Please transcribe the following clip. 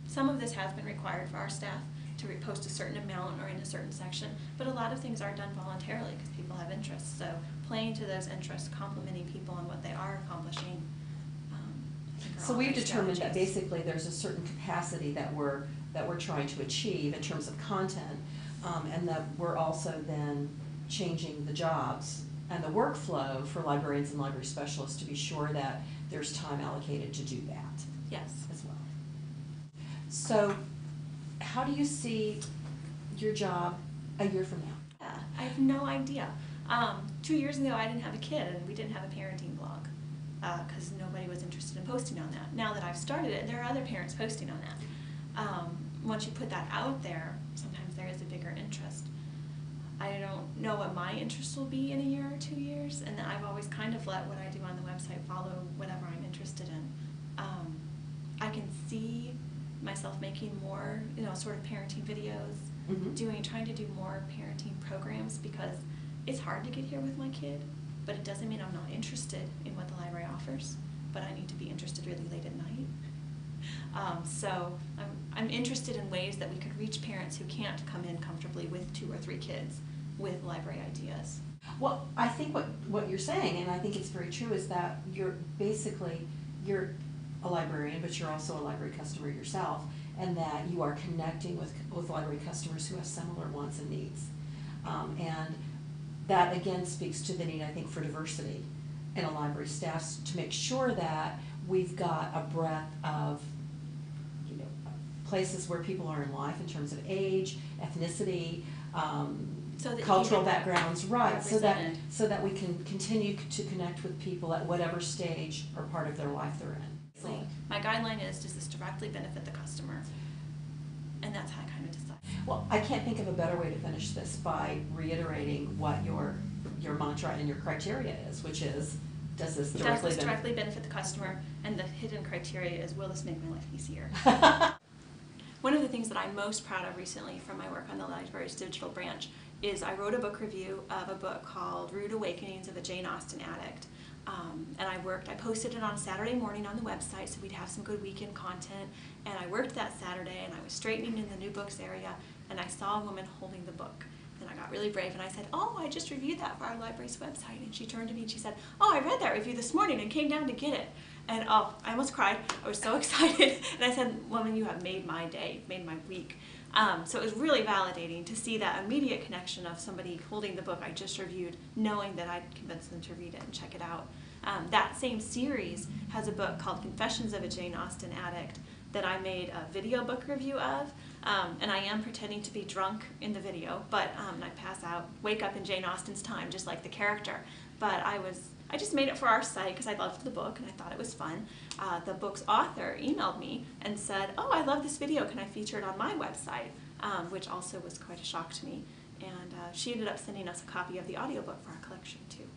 Some of this has been required for our staff to post a certain amount or in a certain section, but a lot of things are done voluntarily because people have interests. So playing to those interests, complimenting people on what they are accomplishing. So we've determined that basically there's a certain capacity that we're trying to achieve in terms of content, and that we're also then changing the jobs and the workflow for librarians and library specialists to be sure that there's time allocated to do that. Yes. As well. So how do you see your job a year from now? I have no idea. 2 years ago I didn't have a kid and we didn't have a parenting blog because nobody was interested in posting on that. Now that I've started it, there are other parents posting on that. Once you put that out there, sometimes there is a bigger interest. I don't know what my interest will be in a year or 2 years, and I've always kind of let what I do on the website follow whatever I'm interested in. I can see myself making more, sort of parenting videos, trying to do more parenting programs, because it's hard to get here with my kid, but it doesn't mean I'm not interested in what the library offers, but I need to be interested really late at night. So I'm interested in ways that we could reach parents who can't come in comfortably with 2 or 3 kids with library ideas. Well, I think what you're saying, and I think it's very true, is that you're a librarian, but you're also a library customer yourself, and that you are connecting with library customers who have similar wants and needs. And that again speaks to the need, I think, for diversity in a library staff to make sure that we've got a breadth of places where people are in life in terms of age, ethnicity, cultural backgrounds, right? So that we can continue to connect with people at whatever stage or part of their life they're in. My guideline is, does this directly benefit the customer? And that's how I kind of decide. Well, I can't think of a better way to finish this by reiterating what your mantra and your criteria is, which is, does this directly benefit the customer? And the hidden criteria is, will this make my life easier? One of the things that I'm most proud of recently from my work on the library's digital branch is I wrote a book review of a book called Rude Awakenings of a Jane Austen Addict. And I posted it on Saturday morning on the website so we'd have some good weekend content. And I worked that Saturday and I was straightening in the new books area and I saw a woman holding the book. And I got really brave and I said, "Oh, I just reviewed that for our library's website." And she turned to me and she said, "Oh, I read that review this morning and came down to get it." And oh, I almost cried. I was so excited. And I said, "Woman, you have made my day, made my week." So it was really validating to see that immediate connection of somebody holding the book I just reviewed, knowing that I'd convinced them to read it and check it out. That same series has a book called Confessions of a Jane Austen Addict that I made a video book review of. And I am pretending to be drunk in the video, but I pass out, wake up in Jane Austen's time, just like the character. But I just made it for our site because I loved the book and I thought it was fun. The book's author emailed me and said, "Oh, I love this video, can I feature it on my website?" Which also was quite a shock to me. And she ended up sending us a copy of the audiobook for our collection too.